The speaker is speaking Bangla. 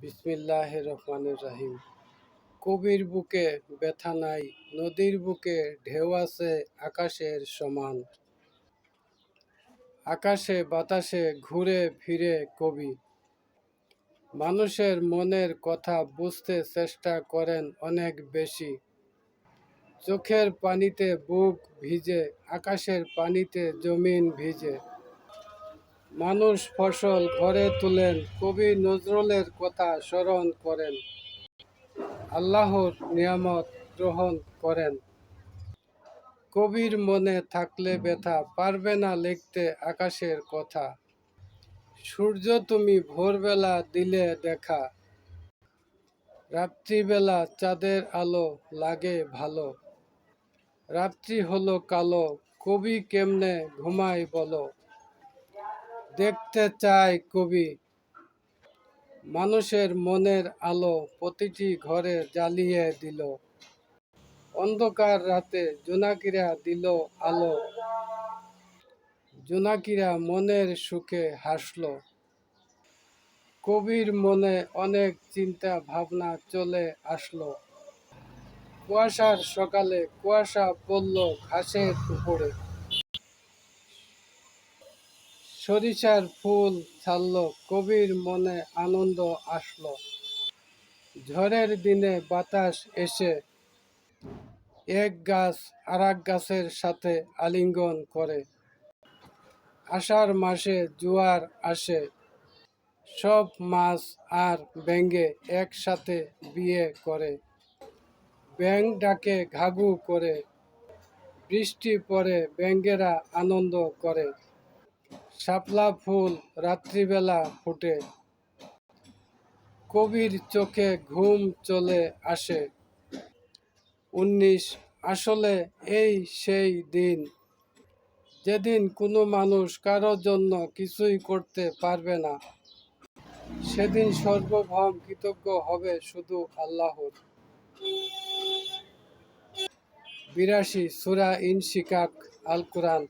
বিসমিল্লাহির রহমানির রহিম। কবির বুকে ব্যথা নাই, নদীর বুকে ঢেউ আছে আকাশের সমান। আকাশে বাতাসে ঘুরে ফিরে কবি, মানুষের মনের কথা বুঝতে চেষ্টা করেন অনেক বেশি। চোখের পানিতে বুক ভিজে, আকাশের পানিতে জমিন ভিজে। মানুষ ফসল ঘরে তুলেন, কবি নজরুলের কথা স্মরণ করেন। আল্লাহর নিয়ামত গ্রহণ করেন। কবির মনে থাকলে ব্যথা, পারবে না লিখতে আকাশের কথা। সূর্য তুমি ভোরবেলা দিলে দেখা, রাত্রিবেলা চাঁদের আলো লাগে ভালো। রাত্রি হলো কালো, কবি কেমনে ঘুমায় বলো। দেখতে চায় কবি মানুষের মনের আলো, প্রতিটি ঘরে জ্বালিয়ে দিল। অন্ধকার রাতে জোনাকিরা দিল আলো, জোনাকিরা মনের সুখে হাসলো। কবির মনে অনেক চিন্তা ভাবনা চলে আসলো। কুয়াশার সকালে কুয়াশা পড়ল ঘাসের উপরে। সরিষার ফুল ছাড়ল, কবির মনে আনন্দ আসলো। ঝড়ের দিনে বাতাস এসে এক গাছ আরেক গাছের সাথে আলিঙ্গন করে। আষাঢ় মাসে জোয়ার আসে, সব মাছ আর ব্যাঙে একসাথে বিয়ে করে। ব্যাঙ ডাকে ঘাঘু করে, বৃষ্টি পড়ে ব্যাঙেরা আনন্দ করে। শাপলা ফুল রাত্রিবেলা ফোটে, কবির চোখে ঘুম চলে আসে। 19 আসলে এই সেই দিন, যেদিন কোনো মানুষ কারোর জন্য কিছুই করতে পারবে না। সেদিন সর্বভৌম কৃতজ্ঞ হবে শুধু আল্লাহর। 82 সূরা ইনশিকাক, আল কোরআন।